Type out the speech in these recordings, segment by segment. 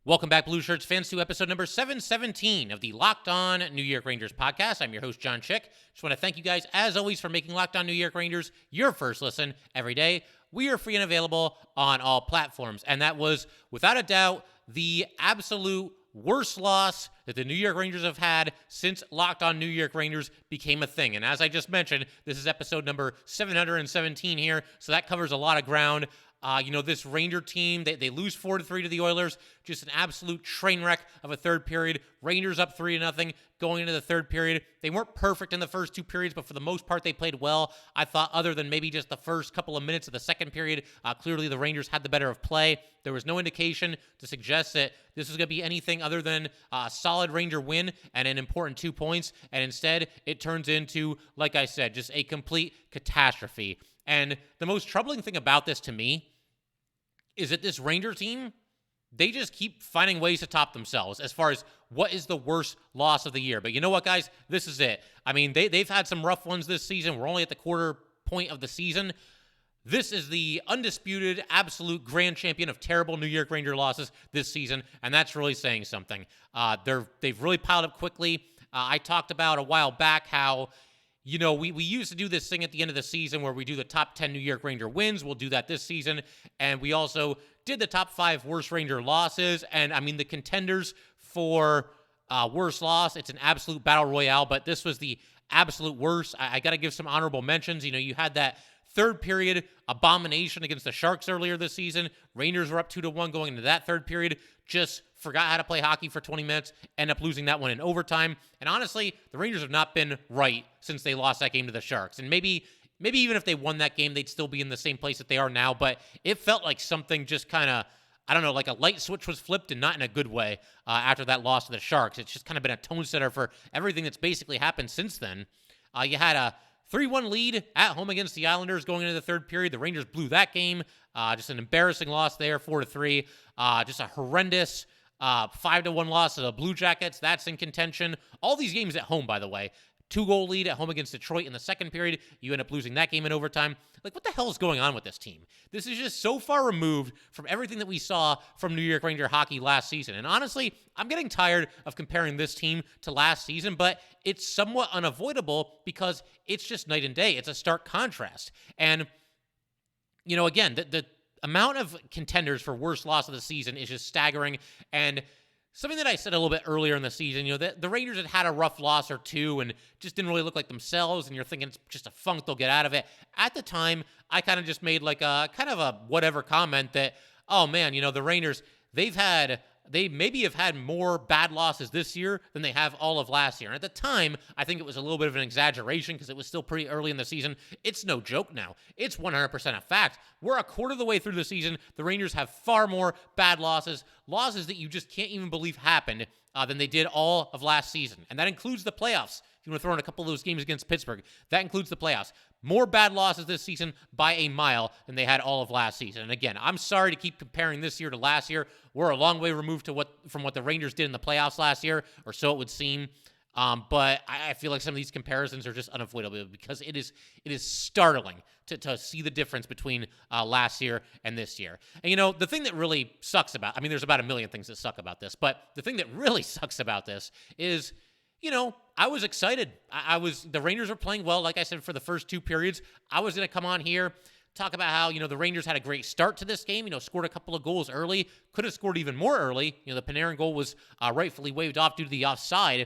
Welcome back, Blue Shirts fans, to episode number 717 of the Locked On New York Rangers podcast. I'm your host, John Chick. Just want to thank you guys, as always, for making Locked On New York Rangers your first listen every day. We are free and available on all platforms, and that was, without a doubt, the absolute worst loss that the New York Rangers have had since Locked On New York Rangers became a thing. And as I just mentioned, this is episode number 717 here, so that covers a lot of ground. This Ranger team, they lose 4-3 to the Oilers. Just an absolute train wreck of a third period. Rangers up 3-0 going into the third period. They weren't perfect in the first two periods, but for the most part, they played well. I thought other than maybe just the first couple of minutes of the second period, clearly the Rangers had the better of play. There was no indication to suggest that this was going to be anything other than a solid Ranger win and an important 2 points. And instead, it turns into, like I said, just a complete catastrophe. And the most troubling thing about this to me is that this Ranger team, they just keep finding ways to top themselves as far as what is the worst loss of the year. But you know what, guys? This is it. I mean, they've had some rough ones this season. We're only at the quarter point of the season. This is the undisputed, absolute grand champion of terrible New York Ranger losses this season, and that's really saying something. They've really piled up quickly. I talked about a while back how, we used to do this thing at the end of the season where we do the top 10 New York Ranger wins. We'll do that this season. And we also did the top 5 worst Ranger losses. And, I mean, the contenders for worst loss, it's an absolute battle royale. But this was the absolute worst. I got to give some honorable mentions. You had that third period abomination against the Sharks earlier this season. Rangers were up 2-1 going into that third period. Just forgot how to play hockey for 20 minutes, end up losing that one in overtime. And honestly, the Rangers have not been right since they lost that game to the Sharks. And maybe even if they won that game, they'd still be in the same place that they are now. But it felt like something just kind of, I don't know, like a light switch was flipped, and not in a good way after that loss to the Sharks. It's just kind of been a tone setter for everything that's basically happened since then. You had a 3-1 lead at home against the Islanders going into the third period. The Rangers blew that game. Just an embarrassing loss there, 4-3. Just a horrendous 5-1 loss to the Blue Jackets. That's in contention. All these games at home, by the way. 2-goal lead at home against Detroit in the second period. You end up losing that game in overtime. Like, what the hell is going on with this team? This is just so far removed from everything that we saw from New York Ranger hockey last season. And honestly, I'm getting tired of comparing this team to last season, but it's somewhat unavoidable because it's just night and day. It's a stark contrast. And, again, the amount of contenders for worst loss of the season is just staggering. And something that I said a little bit earlier in the season, the Rangers had a rough loss or two and just didn't really look like themselves, and you're thinking it's just a funk, they'll get out of it. At the time, I kind of just made like a kind of a whatever comment that, oh man, the Rangers, they maybe have had more bad losses this year than they have all of last year. And at the time, I think it was a little bit of an exaggeration because it was still pretty early in the season. It's no joke now. It's 100% a fact. We're a quarter of the way through the season. The Rangers have far more bad losses that you just can't even believe happened than they did all of last season. And that includes the playoffs. If you want to throw in a couple of those games against Pittsburgh, that includes the playoffs. More bad losses this season by a mile than they had all of last season. And again, I'm sorry to keep comparing this year to last year. We're a long way removed from what the Rangers did in the playoffs last year, or so it would seem. But I feel like some of these comparisons are just unavoidable because it is startling to see the difference between last year and this year. And the thing that really sucks there's about a million things that suck about this, but the thing that really sucks about this is, I was excited. The Rangers are playing well, like I said, for the first two periods. I was going to come on here, talk about how, the Rangers had a great start to this game, scored a couple of goals early, could have scored even more early. The Panarin goal was rightfully waved off due to the offside.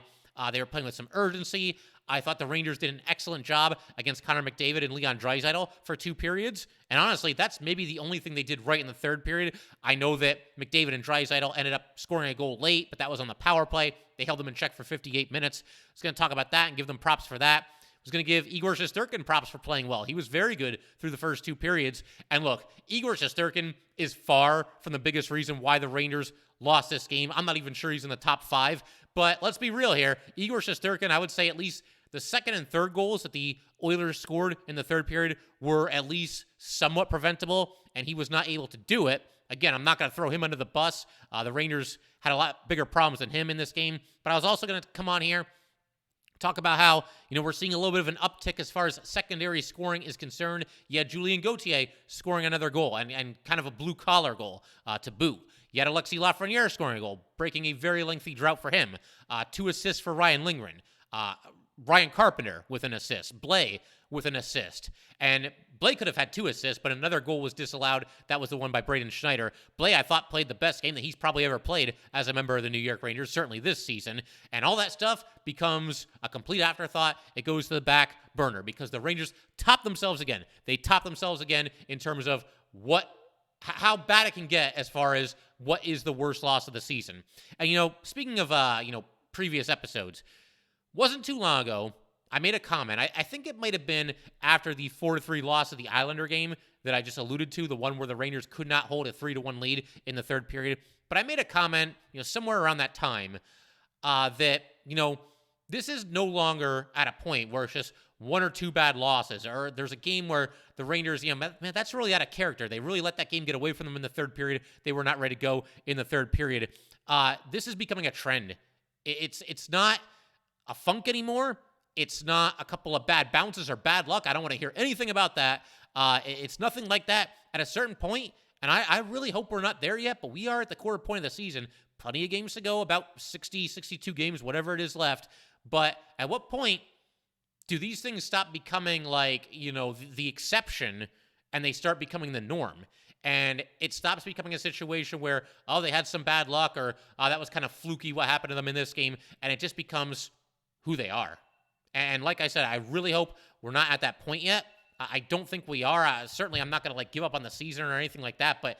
They were playing with some urgency. I thought the Rangers did an excellent job against Connor McDavid and Leon Draisaitl for two periods. And honestly, that's maybe the only thing they did right in the third period. I know that McDavid and Draisaitl ended up scoring a goal late, but that was on the power play. They held them in check for 58 minutes. I was going to talk about that and give them props for that. I was going to give Igor Shesterkin props for playing well. He was very good through the first two periods. And look, Igor Shesterkin is far from the biggest reason why the Rangers lost this game. I'm not even sure he's in the top 5. But let's be real here. Igor Shesterkin, I would say at least the second and third goals that the Oilers scored in the third period were at least somewhat preventable, and he was not able to do it. Again, I'm not going to throw him under the bus. The Rangers had a lot bigger problems than him in this game. But I was also going to come on here, talk about how, we're seeing a little bit of an uptick as far as secondary scoring is concerned. You had Julien Gauthier scoring another goal and kind of a blue-collar goal to boot. You had Alexis Lafreniere scoring a goal, breaking a very lengthy drought for him. 2 assists for Ryan Lindgren. Ryan Carpenter with an assist. Blais with an assist. And Blais could have had 2 assists, but another goal was disallowed. That was the one by Braden Schneider. Blais, I thought, played the best game that he's probably ever played as a member of the New York Rangers, certainly this season. And all that stuff becomes a complete afterthought. It goes to the back burner because the Rangers top themselves again. They top themselves again in terms of how bad it can get as far as what is the worst loss of the season. And, speaking of, previous episodes, wasn't too long ago, I made a comment. I think it might have been after the 4-3 loss of the Islander game that I just alluded to, the one where the Rangers could not hold a 3-1 lead in the third period. But I made a comment, somewhere around that time that, this is no longer at a point where it's just 1 or 2 bad losses, or there's a game where the Rangers, man, that's really out of character. They really let that game get away from them in the third period. They were not ready to go in the third period. This is becoming a trend. It's not a funk anymore. It's not a couple of bad bounces or bad luck. I don't want to hear anything about that. It's nothing like that at a certain point, and I really hope we're not there yet, but we are at the quarter point of the season. Plenty of games to go, about 60, 62 games, whatever it is left. But at what point do these things stop becoming like, the exception and they start becoming the norm? And it stops becoming a situation where, they had some bad luck, or that was kind of fluky what happened to them in this game, and it just becomes who they are. And like I said, I really hope we're not at that point yet. I don't think we are. Certainly, I'm not going to give up on the season or anything like that. But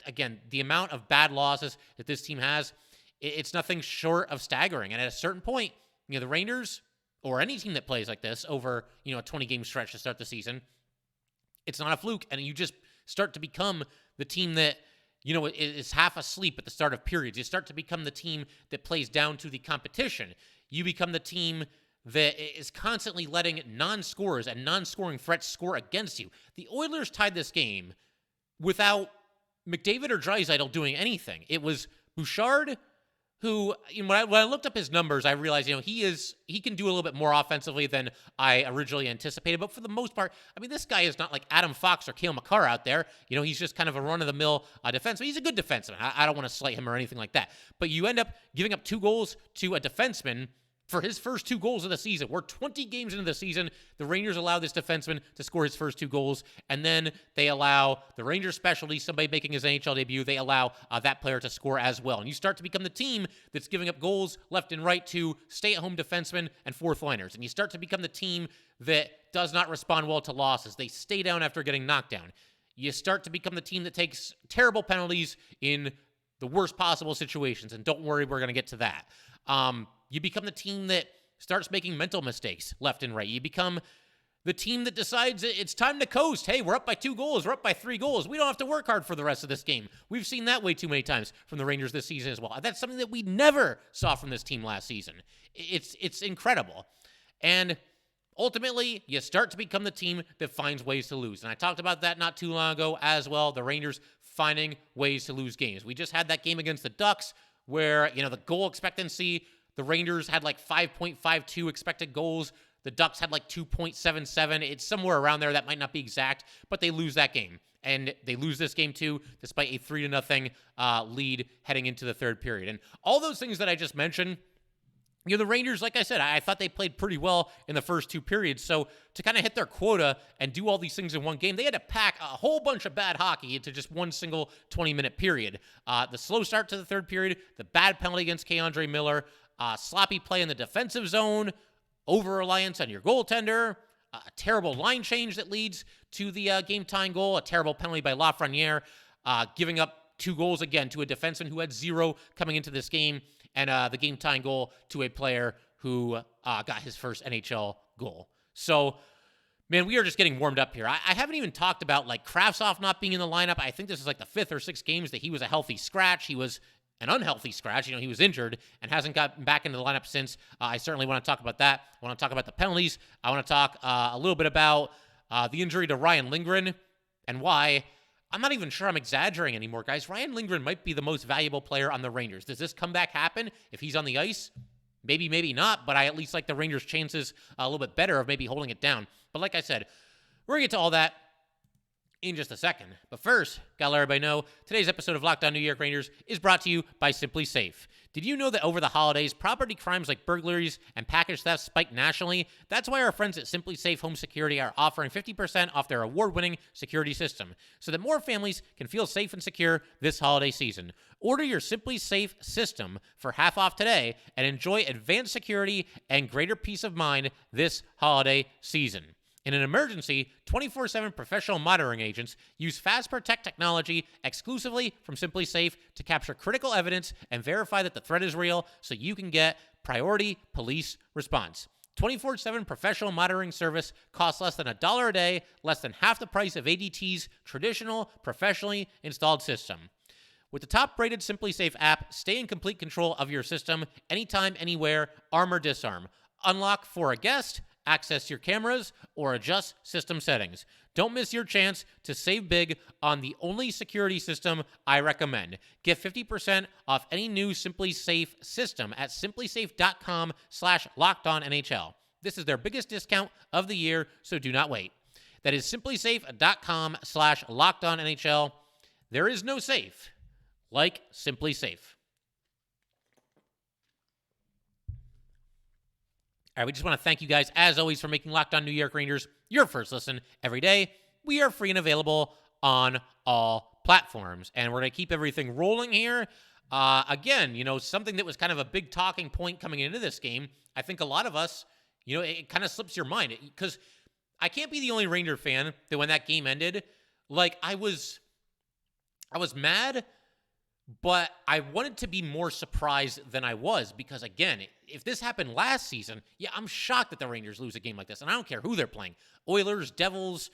again, the amount of bad losses that this team has, it's nothing short of staggering. And at a certain point, the Rangers or any team that plays like this over, a 20-game stretch to start the season, it's not a fluke. And you just start to become the team that, is half asleep at the start of periods. You start to become the team that plays down to the competition. You become the team that is constantly letting non-scorers and non-scoring threats score against you. The Oilers tied this game without McDavid or Draisaitl doing anything. It was Bouchard who, when I looked up his numbers, I realized, he can do a little bit more offensively than I originally anticipated. But for the most part, this guy is not like Adam Fox or Cale Makar out there. He's just kind of a run-of-the-mill defenseman. He's a good defenseman. I don't want to slight him or anything like that. But you end up giving up 2 goals to a defenseman for his first 2 goals of the season. We're 20 games into the season. The Rangers allow this defenseman to score his first 2 goals, and then they allow the Rangers specialty, somebody making his NHL debut, they allow that player to score as well. And you start to become the team that's giving up goals left and right to stay-at-home defensemen and fourth liners. And you start to become the team that does not respond well to losses. They stay down after getting knocked down. You start to become the team that takes terrible penalties in the worst possible situations. And don't worry, we're going to get to that. You become the team that starts making mental mistakes left and right. You become the team that decides it's time to coast. Hey, we're up by 2 goals. We're up by 3 goals. We don't have to work hard for the rest of this game. We've seen that way too many times from the Rangers this season as well. That's something that we never saw from this team last season. It's incredible. And ultimately, you start to become the team that finds ways to lose. And I talked about that not too long ago as well, the Rangers finding ways to lose games. We just had that game against the Ducks where, the goal expectancy, the Rangers had 5.52 expected goals. The Ducks had 2.77. It's somewhere around there. That might not be exact, but they lose that game. And they lose this game too, despite a 3-0 lead heading into the third period. And all those things that I just mentioned, the Rangers, like I said, I thought they played pretty well in the first 2 periods. So to kind of hit their quota and do all these things in one game, they had to pack a whole bunch of bad hockey into just one single 20-minute period. The slow start to the third period, the bad penalty against K'Andre Miller, sloppy play in the defensive zone, over-reliance on your goaltender, a terrible line change that leads to the game-tying goal, a terrible penalty by Lafreniere, giving up 2 goals again to a defenseman who had 0 coming into this game, and the game-tying goal to a player who got his first NHL goal. So, man, we are just getting warmed up here. I haven't even talked about, Kravtsov not being in the lineup. I think this is the 5th or 6th games that he was a healthy scratch. He was an unhealthy scratch. He was injured and hasn't gotten back into the lineup since. I certainly want to talk about that. I want to talk about the penalties. I want to talk a little bit about the injury to Ryan Lindgren and why. I'm not even sure I'm exaggerating anymore, guys. Ryan Lindgren might be the most valuable player on the Rangers. Does this comeback happen if he's on the ice? Maybe, maybe not, but I at least like the Rangers' chances a little bit better of maybe holding it down. But like I said, we're going to get to all that. in just a second. But first, gotta let everybody know, today's episode of Locked On New York Rangers is brought to you by SimpliSafe. Did you know that over the holidays, property crimes like burglaries and package thefts spiked nationally? That's why our friends at SimpliSafe Home Security are offering 50% off their award-winning security system, so that more families can feel safe and secure this holiday season. Order your SimpliSafe system for half off today and enjoy advanced security and greater peace of mind this holiday season. In an emergency, 24/7 professional monitoring agents use Fast Protect technology exclusively from SimpliSafe to capture critical evidence and verify that the threat is real so you can get priority police response. 24/7 professional monitoring service costs less than $1 a day, less than half the price of ADT's traditional professionally installed system. With the top-rated SimpliSafe app, stay in complete control of your system anytime, anywhere, arm or disarm. Unlock for a guest, access your cameras, or adjust system settings. Don't miss your chance to save big on the only security system I recommend. Get 50% off any new SimpliSafe system at simplisafe.com/lockedonnhl. This is their biggest discount of the year, so do not wait. That is simplisafe.com/lockedonnhl. There is no safe like SimpliSafe. All right, we just want to thank you guys, as always, for making Locked On New York Rangers your first listen every day. We are free and available on all platforms, and we're going to keep everything rolling here. Again, something that was kind of a big talking point coming into this game, I think a lot of us, it kind of slips your mind, because I can't be the only Ranger fan that when that game ended, I was mad, but I wanted to be more surprised than I was because, again, if this happened last season, I'm shocked that the Rangers lose a game like this, and I don't care who they're playing. Oilers, Devils,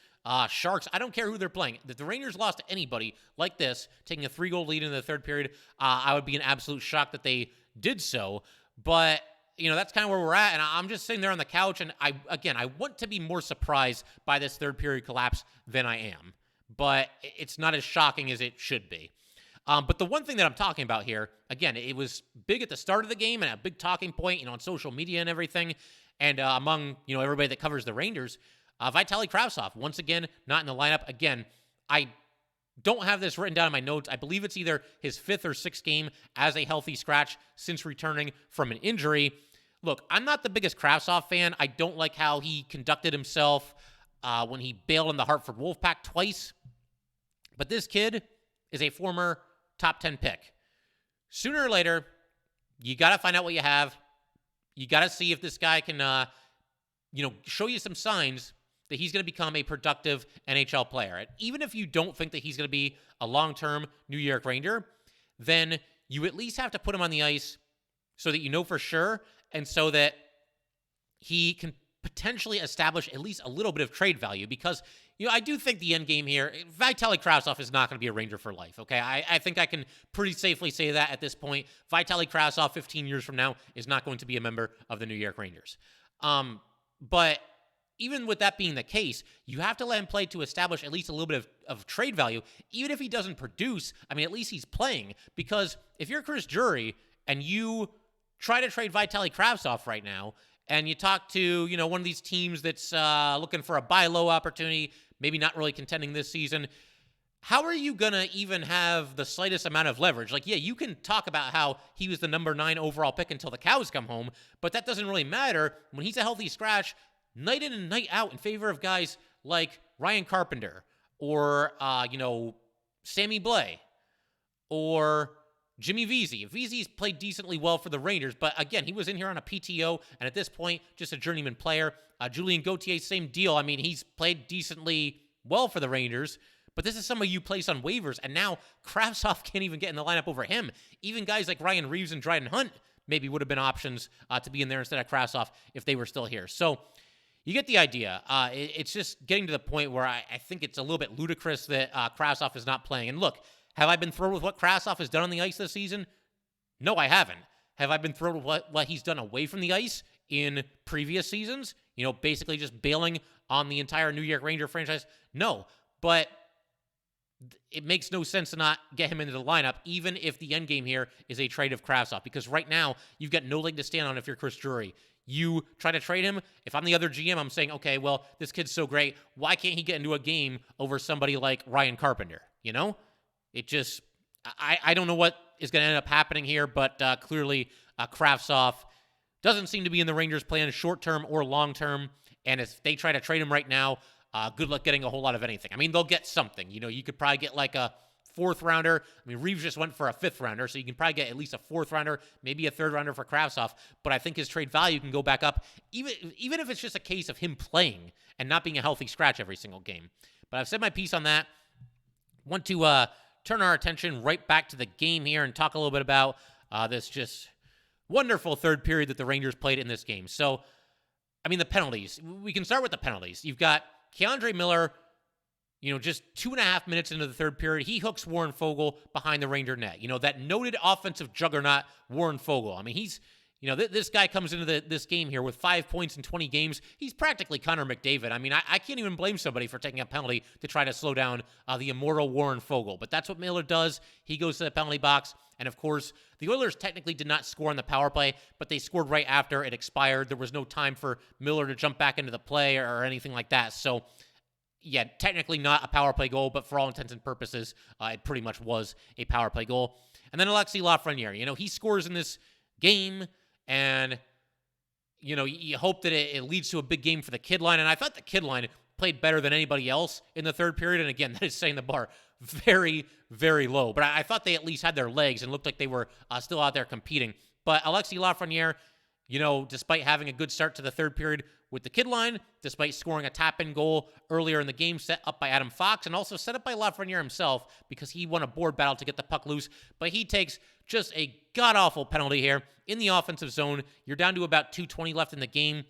Sharks, I don't care who they're playing. If the Rangers lost to anybody like this, taking a 3-goal lead in the third period, I would be in absolute shock that they did so. But, that's kind of where we're at, and I'm just sitting there on the couch, and I want to be more surprised by this third period collapse than I am. But it's not as shocking as it should be. But the one thing that I'm talking about here, again, it was big at the start of the game and a big talking point, on social media and everything, and among, everybody that covers the Rangers. Vitaly Kravtsov, once again, not in the lineup. Again, I don't have this written down in my notes. I believe it's either his 5th or 6th game as a healthy scratch since returning from an injury. Look, I'm not the biggest Kravtsov fan. I don't like how he conducted himself when he bailed on the Hartford Wolfpack twice. But this kid is a former top 10 pick. Sooner or later, you got to find out what you have. You got to see if this guy can, show you some signs that he's going to become a productive NHL player. And even if you don't think that he's going to be a long-term New York Ranger, then you at least have to put him on the ice so that you know for sure and so that he can potentially establish at least a little bit of trade value because, I do think the end game here, Vitaly Kravtsov is not going to be a Ranger for life, okay? I think I can pretty safely say that at this point. Vitaly Kravtsov, 15 years from now, is not going to be a member of the New York Rangers. But even with that being the case, you have to let him play to establish at least a little bit of trade value. Even if he doesn't produce, at least he's playing. Because if you're Chris Drury and you try to trade Vitaly Kravtsov right now, and you talk to, one of these teams that's looking for a buy low opportunity, maybe not really contending this season, how are you going to even have the slightest amount of leverage? You can talk about how he was the number 9 overall pick until the cows come home, but that doesn't really matter when he's a healthy scratch night in and night out in favor of guys like Ryan Carpenter or, Sammy Blais or Jimmy Vesey. Vesey's played decently well for the Rangers, but again, he was in here on a PTO, and at this point, just a journeyman player. Julien Gauthier, same deal. He's played decently well for the Rangers, but this is somebody you place on waivers, and now Kravtsov can't even get in the lineup over him. Even guys like Ryan Reeves and Dryden Hunt maybe would have been options to be in there instead of Kravtsov if they were still here. So you get the idea. It's just getting to the point where I think it's a little bit ludicrous that Kravtsov is not playing. And look, have I been thrilled with what Kravtsov has done on the ice this season? No, I haven't. Have I been thrilled with what he's done away from the ice in previous seasons? Basically just bailing on the entire New York Ranger franchise? No, but it makes no sense to not get him into the lineup, even if the end game here is a trade of Kravtsov, because right now you've got no leg to stand on if you're Chris Drury. You try to trade him. If I'm the other GM, I'm saying, okay, well, this kid's so great. Why can't he get into a game over somebody like Ryan Carpenter? It just, I don't know what is going to end up happening here, but clearly Kravtsov doesn't seem to be in the Rangers' plan short-term or long-term, and if they try to trade him right now, good luck getting a whole lot of anything. I mean, they'll get something. You could probably get like a fourth-rounder. I mean, Reeves just went for a fifth-rounder, so you can probably get at least a fourth-rounder, maybe a third-rounder for Kravtsov, but I think his trade value can go back up, even if it's just a case of him playing and not being a healthy scratch every single game. But I've said my piece on that. Want to turn our attention right back to the game here and talk a little bit about this just wonderful third period that the Rangers played in this game. So, I mean, the penalties. We can start with the penalties. You've got Keandre Miller, just 2.5 minutes into the third period, he hooks Warren Foegele behind the Ranger net. That noted offensive juggernaut, Warren Foegele. I mean, he's, this guy comes into this game here with 5 points in 20 games. He's practically Connor McDavid. I mean, I can't even blame somebody for taking a penalty to try to slow down the immortal Warren Foegele. But that's what Miller does. He goes to the penalty box. And, of course, the Oilers technically did not score on the power play, but they scored right after it expired. There was no time for Miller to jump back into the play or anything like that. So, yeah, technically not a power play goal, but for all intents and purposes, it pretty much was a power play goal. And then Alexis Lafreniere, he scores in this game, and, you hope that it leads to a big game for the kid line. And I thought the kid line played better than anybody else in the third period. And again, that is setting the bar very, very low. But I thought they at least had their legs and looked like they were still out there competing. But Alexis Lafreniere, despite having a good start to the third period with the kid line, despite scoring a tap-in goal earlier in the game set up by Adam Fox and also set up by Lafreniere himself because he won a board battle to get the puck loose, but he takes just a god-awful penalty here in the offensive zone. You're down to about 2:20 left in the game,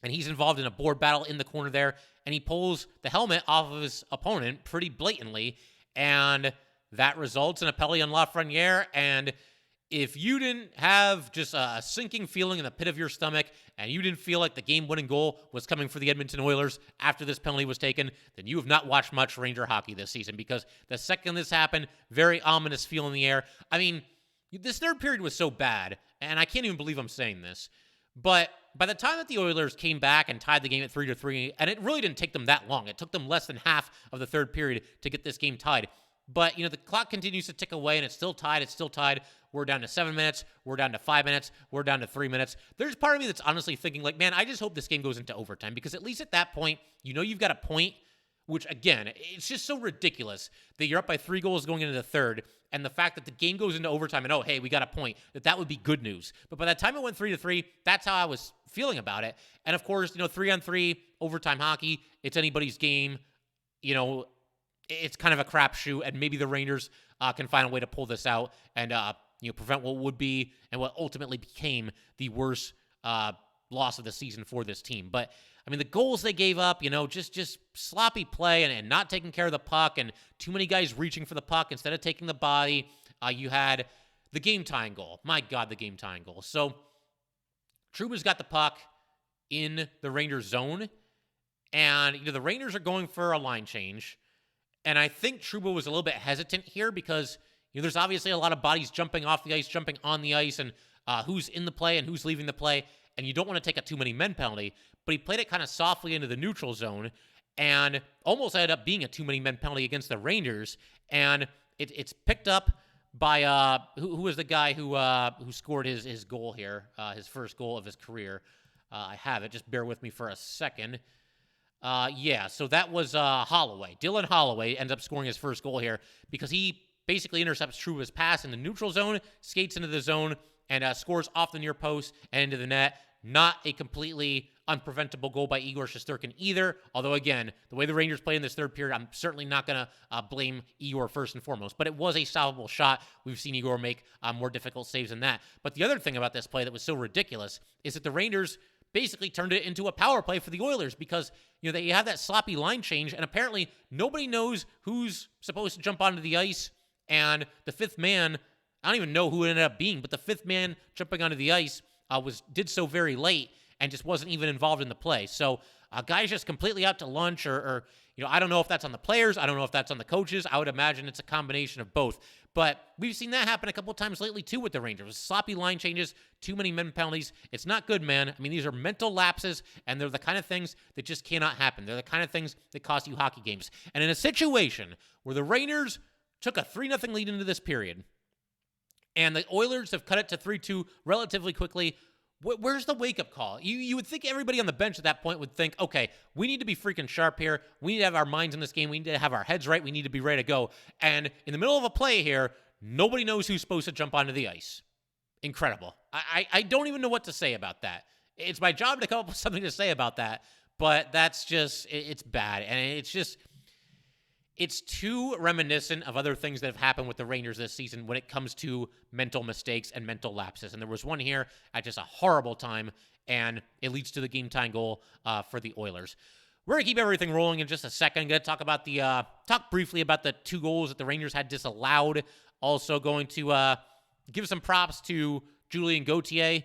and he's involved in a board battle in the corner there, and he pulls the helmet off of his opponent pretty blatantly, and that results in a penalty on Lafreniere. And if you didn't have just a sinking feeling in the pit of your stomach and you didn't feel like the game-winning goal was coming for the Edmonton Oilers after this penalty was taken, then you have not watched much Ranger hockey this season, because the second this happened, very ominous feel in the air. I mean, this third period was so bad, and I can't even believe I'm saying this, but by the time that the Oilers came back and tied the game at 3-3, and it really didn't take them that long. It took them less than half of the third period to get this game tied. But, the clock continues to tick away, and it's still tied. It's still tied. We're down to 7 minutes. We're down to 5 minutes. We're down to 3 minutes. There's part of me that's honestly thinking, like, man, I just hope this game goes into overtime, because at least at that point, you've got a point, which, again, it's just so ridiculous that you're up by 3 goals going into the third, and the fact that the game goes into overtime and, oh, hey, we got a point, that would be good news. But by the time it went 3-3, that's how I was feeling about it. And, of course, 3-on-3, overtime hockey, it's anybody's game. It's kind of a crapshoot, and maybe the Rangers can find a way to pull this out and prevent what would be and what ultimately became the worst loss of the season for this team. But I mean, the goals they gave up, just sloppy play and not taking care of the puck, and too many guys reaching for the puck instead of taking the body. You had the game-tying goal. My God, the game-tying goal. So Trouba's got the puck in the Rangers zone, and the Rangers are going for a line change. And I think Trouba was a little bit hesitant here because, there's obviously a lot of bodies jumping off the ice, jumping on the ice, and who's in the play and who's leaving the play. And you don't want to take a too many men penalty. But he played it kind of softly into the neutral zone and almost ended up being a too many men penalty against the Rangers. And it's picked up by, who was the guy who scored his goal here, his first goal of his career. I have it. Just bear with me for a second. So that was Holloway. Dylan Holloway ends up scoring his first goal here because he basically intercepts Trouba's pass in the neutral zone, skates into the zone, and scores off the near post and into the net. Not a completely unpreventable goal by Igor Shesterkin either, although, again, the way the Rangers played in this third period, I'm certainly not going to blame Igor first and foremost, but it was a solvable shot. We've seen Igor make more difficult saves than that. But the other thing about this play that was so ridiculous is that the Rangers basically turned it into a power play for the Oilers because, they have that sloppy line change, and apparently nobody knows who's supposed to jump onto the ice, and the fifth man, I don't even know who it ended up being, but the fifth man jumping onto the ice did so very late and just wasn't even involved in the play. So guys just completely out to lunch or I don't know if that's on the players. I don't know if that's on the coaches. I would imagine it's a combination of both. But we've seen that happen a couple of times lately, too, with the Rangers. Sloppy line changes, too many men penalties. It's not good, man. I mean, these are mental lapses, and they're the kind of things that just cannot happen. They're the kind of things that cost you hockey games. And in a situation where the Rangers took a 3-0 lead into this period, and the Oilers have cut it to 3-2 relatively quickly, where's the wake-up call? You would think everybody on the bench at that point would think, okay, we need to be freaking sharp here. We need to have our minds in this game. We need to have our heads right. We need to be ready to go. And in the middle of a play here, nobody knows who's supposed to jump onto the ice. Incredible. I don't even know what to say about that. It's my job to come up with something to say about that, but that's just, it's bad. And it's too reminiscent of other things that have happened with the Rangers this season when it comes to mental mistakes and mental lapses. And there was one here at just a horrible time, and it leads to the game-tying goal for the Oilers. We're going to keep everything rolling in just a second. I'm going to talk about talk briefly about the 2 goals that the Rangers had disallowed. Also going to give some props to Julien Gauthier,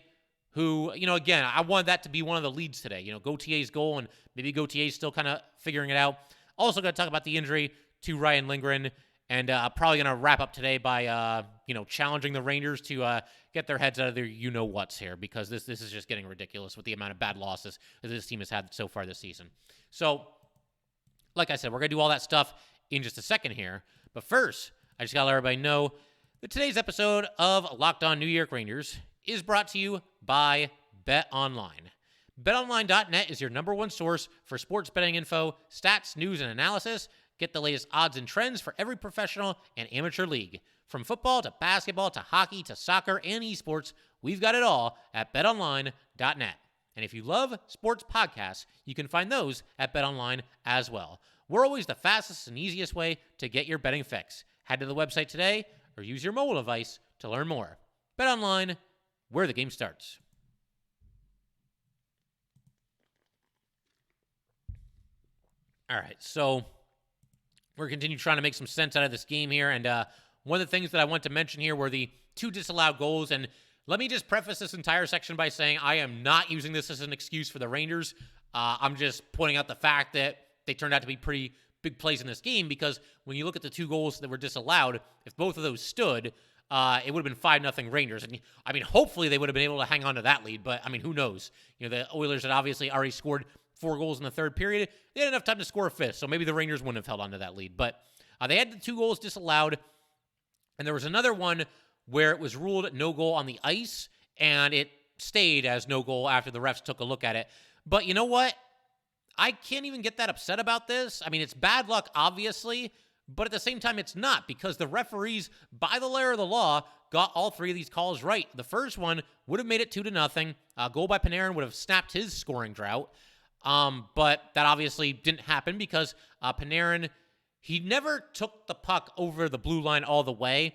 who, again, I wanted that to be one of the leads today. Gautier's goal, and maybe Gautier's still kind of figuring it out. Also going to talk about the injury to Ryan Lindgren, and probably going to wrap up today by, challenging the Rangers to get their heads out of their you-know-whats here, because this is just getting ridiculous with the amount of bad losses that this team has had so far this season. So, like I said, we're going to do all that stuff in just a second here. But first, I just got to let everybody know that today's episode of Locked On New York Rangers is brought to you by BetOnline. BetOnline.net is your number one source for sports betting info, stats, news, and analysis. Get the latest odds and trends for every professional and amateur league. From football to basketball to hockey to soccer and esports, we've got it all at BetOnline.net. And if you love sports podcasts, you can find those at BetOnline as well. We're always the fastest and easiest way to get your betting fix. Head to the website today or use your mobile device to learn more. BetOnline, where the game starts. All right, so we're continuing trying to make some sense out of this game here, and one of the things that I want to mention here were the 2 disallowed goals, and let me just preface this entire section by saying I am not using this as an excuse for the Rangers. I'm just pointing out the fact that they turned out to be pretty big plays in this game, because when you look at the 2 goals that were disallowed, if both of those stood, it would have been 5-0 Rangers. And I mean, hopefully they would have been able to hang on to that lead, but I mean, who knows? The Oilers had obviously already scored 4 goals in the third period. They had enough time to score a 5th, so maybe the Rangers wouldn't have held on to that lead. But they had the 2 goals disallowed, and there was another one where it was ruled no goal on the ice, and it stayed as no goal after the refs took a look at it. But you know what? I can't even get that upset about this. I mean, it's bad luck, obviously, but at the same time, it's not, because the referees, by the letter of the law, got all 3 of these calls right. The first one would have made it 2-0. Goal by Panarin would have snapped his scoring drought. But that obviously didn't happen because Panarin, he never took the puck over the blue line all the way,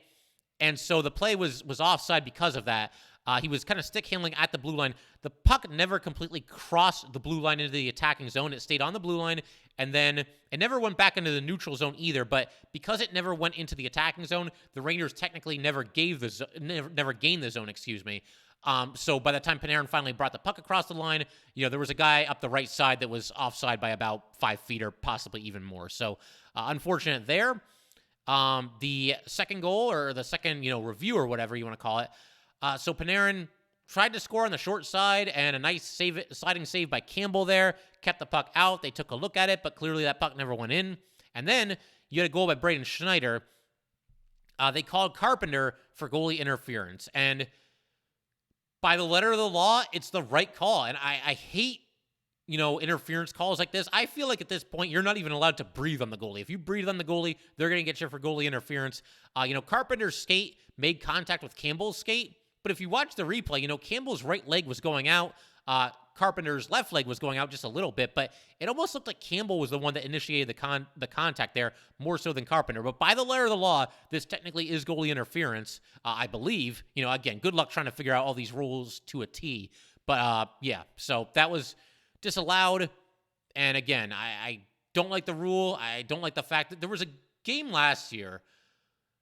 and so the play was offside because of that. He was kind of stick handling at the blue line. The puck never completely crossed the blue line into the attacking zone. It stayed on the blue line, and then it never went back into the neutral zone either. But because it never went into the attacking zone, the Rangers technically never gained the zone. So by the time Panarin finally brought the puck across the line, there was a guy up the right side that was offside by about 5 feet or possibly even more. So unfortunate there. The second goal, or the second, review or whatever you want to call it. So Panarin tried to score on the short side, and a nice sliding save by Campbell there kept the puck out. They took a look at it, but clearly that puck never went in. And then you had a goal by Braden Schneider. They called Carpenter for goalie interference, and by the letter of the law, it's the right call. And I hate, interference calls like this. I feel like at this point, you're not even allowed to breathe on the goalie. If you breathe on the goalie, they're going to get you for goalie interference. Carpenter's skate made contact with Campbell's skate, but if you watch the replay, Campbell's right leg was going out. Carpenter's left leg was going out just a little bit, but it almost looked like Campbell was the one that initiated the contact there more so than Carpenter. But by the letter of the law, this technically is goalie interference, I believe. Again, good luck trying to figure out all these rules to a T. But yeah, so that was disallowed. And again, I don't like the rule. I don't like the fact that there was a game last year,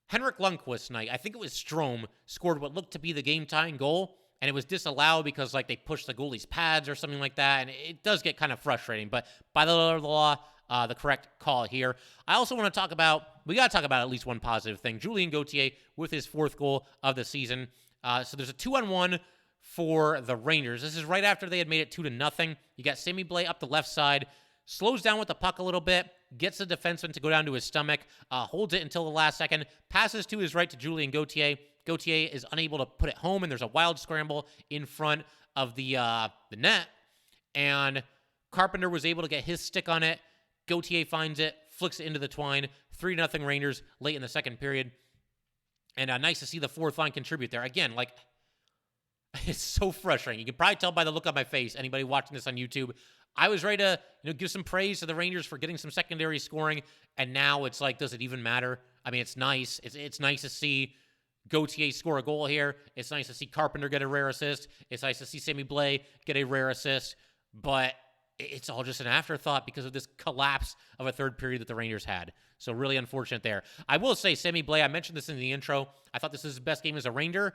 Henrik Lundqvist's night, I think it was Strome, scored what looked to be the game-tying goal, and it was disallowed because, they pushed the goalie's pads or something like that, and it does get kind of frustrating. But by the letter of the law, the correct call here. I also want to talk about, we got to talk about at least one positive thing. Julien Gauthier with his 4th goal of the season. So there's a 2-on-1 for the Rangers. This is right after they had made it 2-0. You got Sammy Blais up the left side, slows down with the puck a little bit, gets the defenseman to go down to his stomach, holds it until the last second, passes to his right to Julien Gauthier. Gauthier is unable to put it home, and there's a wild scramble in front of the net, and Carpenter was able to get his stick on it. Gauthier finds it, flicks it into the twine. 3-0 Rangers late in the second period. And nice to see the 4th line contribute there. Again, like, it's so frustrating. You can probably tell by the look on my face, anybody watching this on YouTube. I was ready to give some praise to the Rangers for getting some secondary scoring, and now it's like, does it even matter? I mean, it's nice. It's nice to see Gauthier score a goal here. It's nice to see Carpenter get a rare assist. It's nice to see Sammy Blais get a rare assist. But it's all just an afterthought because of this collapse of a third period that the Rangers had. So really unfortunate there. I will say, Sammy Blais, I mentioned this in the intro. I thought this was his best game as a Ranger.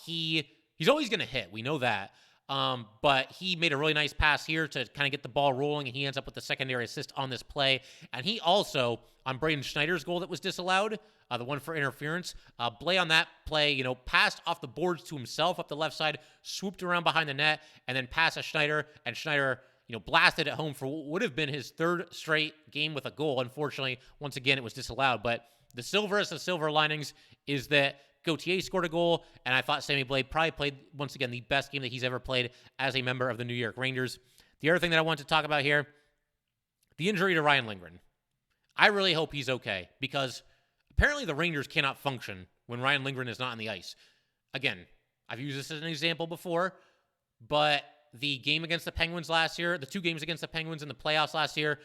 He's always going to hit. We know that. But he made a really nice pass here to kind of get the ball rolling, and he ends up with the secondary assist on this play. And he also, on Braden Schneider's goal that was disallowed, the one for interference, Blais on that play, passed off the boards to himself up the left side, swooped around behind the net, and then passed to Schneider, and Schneider, blasted it home for what would have been his 3rd straight game with a goal. Unfortunately, once again, it was disallowed. But the silver linings is that Gauthier scored a goal, and I thought Sammy Blais probably played, once again, the best game that he's ever played as a member of the New York Rangers. The other thing that I want to talk about here, the injury to Ryan Lindgren. I really hope he's okay, because apparently the Rangers cannot function when Ryan Lindgren is not on the ice. Again, I've used this as an example before, but the game against the Penguins last year, the 2 games against the Penguins in the playoffs last year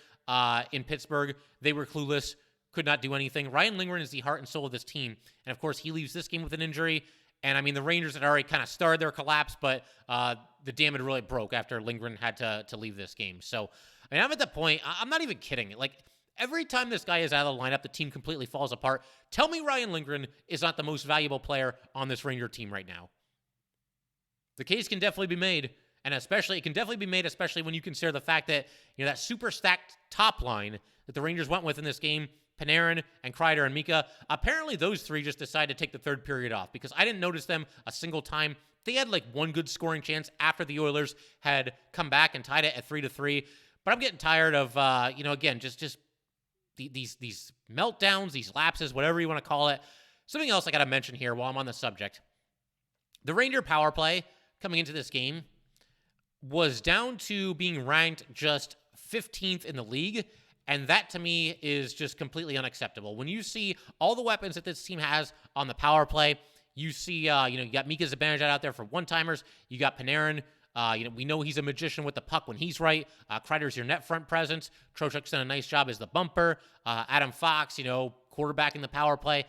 in Pittsburgh, they were clueless, could not do anything. Ryan Lindgren is the heart and soul of this team. And, of course, he leaves this game with an injury. And, I mean, the Rangers had already kind of started their collapse, but the dam had really broke after Lindgren had to leave this game. So, I mean, I'm at the point, I'm not even kidding. Like, every time this guy is out of the lineup, the team completely falls apart. Tell me Ryan Lindgren is not the most valuable player on this Ranger team right now. The case can definitely be made. And it can definitely be made, especially when you consider the fact that, that super stacked top line that the Rangers went with in this game, Panarin and Kreider and Mika, apparently those 3 just decided to take the 3rd period off, because I didn't notice them a single time. They had like one good scoring chance after the Oilers had come back and tied it at 3-3. But I'm getting tired of, again, just these meltdowns, these lapses, whatever you want to call it. Something else I got to mention here while I'm on the subject. The Ranger power play coming into this game was down to being ranked just 15th in the league, and that to me is just completely unacceptable. When you see all the weapons that this team has on the power play, you see, you got Mika Zibanejad out there for one-timers, you got Panarin, we know he's a magician with the puck when he's right. Kreider's your net front presence. Trocheck's done a nice job as the bumper. Adam Fox, quarterbacking the power play.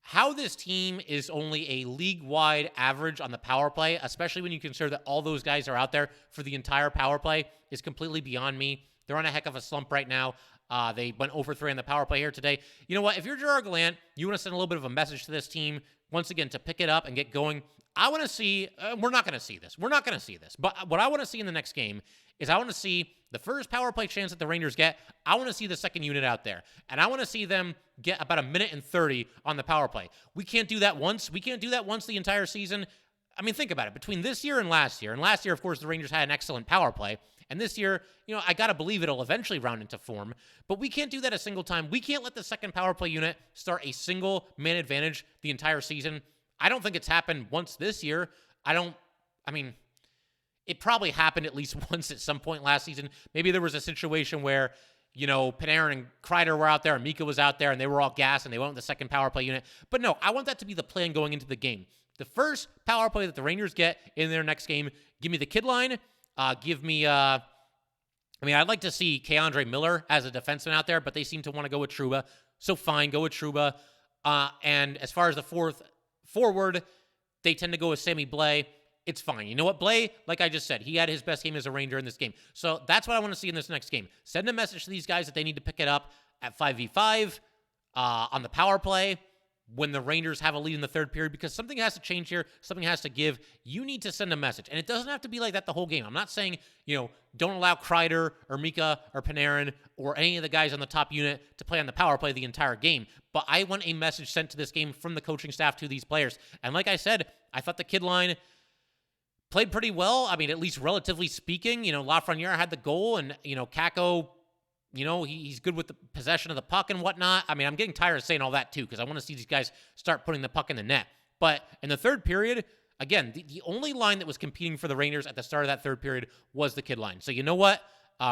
How this team is only a league-wide average on the power play, especially when you consider that all those guys are out there for the entire power play, is completely beyond me. They're on a heck of a slump right now. They went over 3 on the power play here today. You know what? If you're Gerard Gallant, you want to send a little bit of a message to this team, once again, to pick it up and get going. I want to see, we're not going to see this. We're not going to see this. But what I want to see in the next game is I want to see the first power play chance that the Rangers get. I want to see the second unit out there. And I want to see them get about 1:30 on the power play. We can't do that once. We can't do that once the entire season. I mean, think about it. Between this year and last year, of course, the Rangers had an excellent power play. And this year, I got to believe it'll eventually round into form. But we can't do that a single time. We can't let the second power play unit start a single man advantage the entire season. I don't think it's happened once this year. It probably happened at least once at some point last season. Maybe there was a situation where, Panarin and Kreider were out there and Mika was out there and they were all gassed and they went with the second power play unit. But no, I want that to be the plan going into the game. The first power play that the Rangers get in their next game, give me the kid line. Give me, I'd like to see Keandre Miller as a defenseman out there, but they seem to want to go with Trouba. So fine, go with Trouba. And as far as the fourth forward, they tend to go with Sammy Blais. It's fine. You know what, Blais, like I just said, he had his best game as a Ranger in this game. So that's what I want to see in this next game. Send a message to these guys that they need to pick it up at 5v5 on the power play. when the Rangers have a lead in the third period, because something has to change here. Something has to give. You need to send a message. And it doesn't have to be like that the whole game. I'm not saying, don't allow Kreider or Mika or Panarin or any of the guys on the top unit to play on the power play the entire game. But I want a message sent to this game from the coaching staff to these players. And like I said, I thought the kid line played pretty well. I mean, at least relatively speaking. Lafreniere had the goal, and, Kakko, he's good with the possession of the puck and whatnot. I mean, I'm getting tired of saying all that too, because I want to see these guys start putting the puck in the net. But in the third period, again, the only line that was competing for the Rangers at the start of that third period was the kid line. So you know what?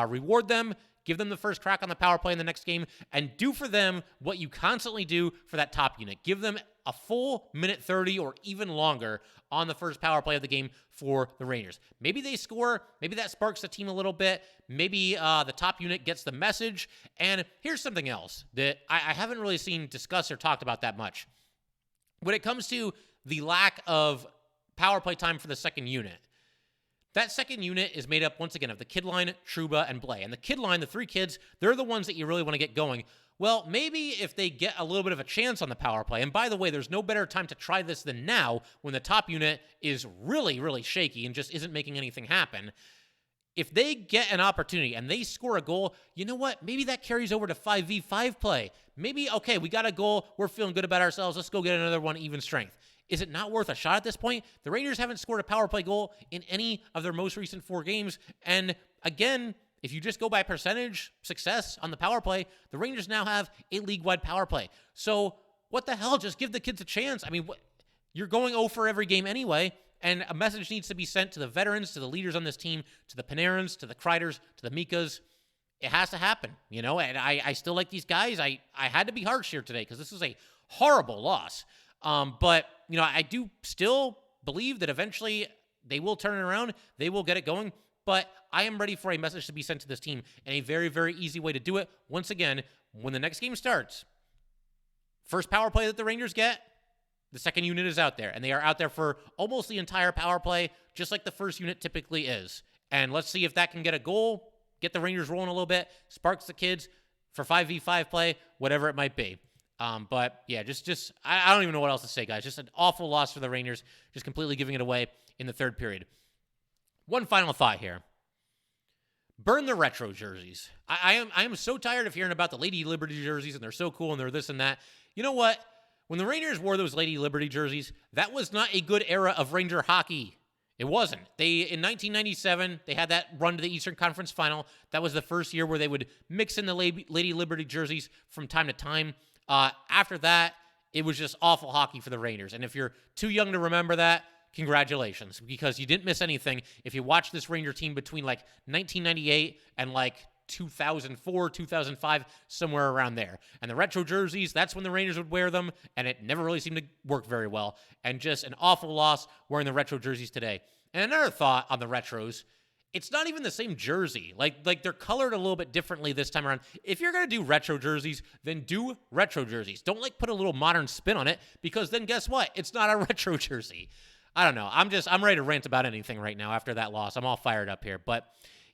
Reward them, give them the first crack on the power play in the next game, and do for them what you constantly do for that top unit. Give them a full minute 30 or even longer on the first power play of the game for the Rangers. Maybe they score. Maybe that sparks the team a little bit. Maybe the top unit gets the message. And here's something else that I haven't really seen discussed or talked about that much. When it comes to the lack of power play time for the second unit, that second unit is made up, once again, of the kid line, Trouba, and Blais. And the kid line, the three kids, they're the ones that you really want to get going. Well, maybe if they get a little bit of a chance on the power play, and by the way, there's no better time to try this than now when the top unit is really, really shaky and just isn't making anything happen. If they get an opportunity and they score a goal, you know what? Maybe that carries over to 5v5 play. Maybe, okay, we got a goal. We're feeling good about ourselves. Let's go get another one, even strength. Is it not worth a shot at this point? The Rangers haven't scored a power play goal in any of their most recent 4 games. And again, if you just go by percentage success on the power play, the Rangers now have a league-wide power play. So what the hell? Just give the kids a chance. I mean, you're going 0 for every game anyway, and a message needs to be sent to the veterans, to the leaders on this team, to the Panarins, to the Kreiders, to the Mikas. It has to happen, and I still like these guys. I had to be harsh here today because this is a horrible loss. But, I do still believe that eventually they will turn it around. They will get it going. But I am ready for a message to be sent to this team, and a very, very easy way to do it. Once again, when the next game starts, first power play that the Rangers get, the second unit is out there, and they are out there for almost the entire power play, just like the first unit typically is. And let's see if that can get a goal, get the Rangers rolling a little bit, sparks the kids for 5v5 play, whatever it might be. But yeah, just I don't even know what else to say, guys. Just an awful loss for the Rangers, just completely giving it away in the third period. One final thought here. Burn the retro jerseys. I am so tired of hearing about the Lady Liberty jerseys, and they're so cool, and they're this and that. You know what? When the Rangers wore those Lady Liberty jerseys, that was not a good era of Ranger hockey. It wasn't. In 1997, they had that run to the Eastern Conference Final. That was the first year where they would mix in the Lady Liberty jerseys from time to time. After that, it was just awful hockey for the Rangers. And if you're too young to remember that, congratulations, because you didn't miss anything. If you watch this Ranger team between 1998 and 2004, 2005, somewhere around there. And the retro jerseys, that's when the Rangers would wear them, and it never really seemed to work very well. And just an awful loss wearing the retro jerseys today. And another thought on the retros, it's not even the same jersey. Like they're colored a little bit differently this time around. If you're going to do retro jerseys, then do retro jerseys. Don't put a little modern spin on it, because then guess what? It's not a retro jersey. I don't know. I'm ready to rant about anything right now after that loss. I'm all fired up here. But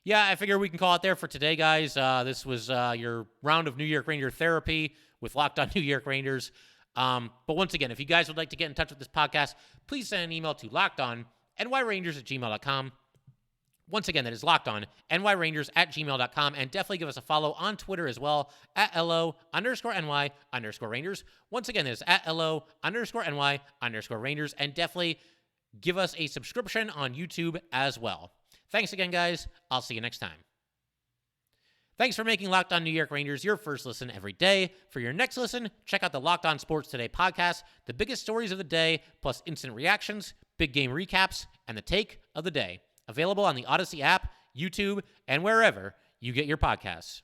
yeah, I figure we can call it there for today, guys. This was your round of New York Ranger therapy with Locked On New York Rangers. But once again, if you guys would like to get in touch with this podcast, please send an email to lockedonnyrangers@gmail.com. Once again, that is lockedonnyrangers@gmail.com. And definitely give us a follow on Twitter as well, @LO_NY_Rangers. Once again, that is @LO_NY_Rangers. And definitely give us a subscription on YouTube as well. Thanks again, guys. I'll see you next time. Thanks for making Locked On New York Rangers your first listen every day. For your next listen, check out the Locked On Sports Today podcast, the biggest stories of the day, plus instant reactions, big game recaps, and the take of the day. Available on the Odyssey app, YouTube, and wherever you get your podcasts.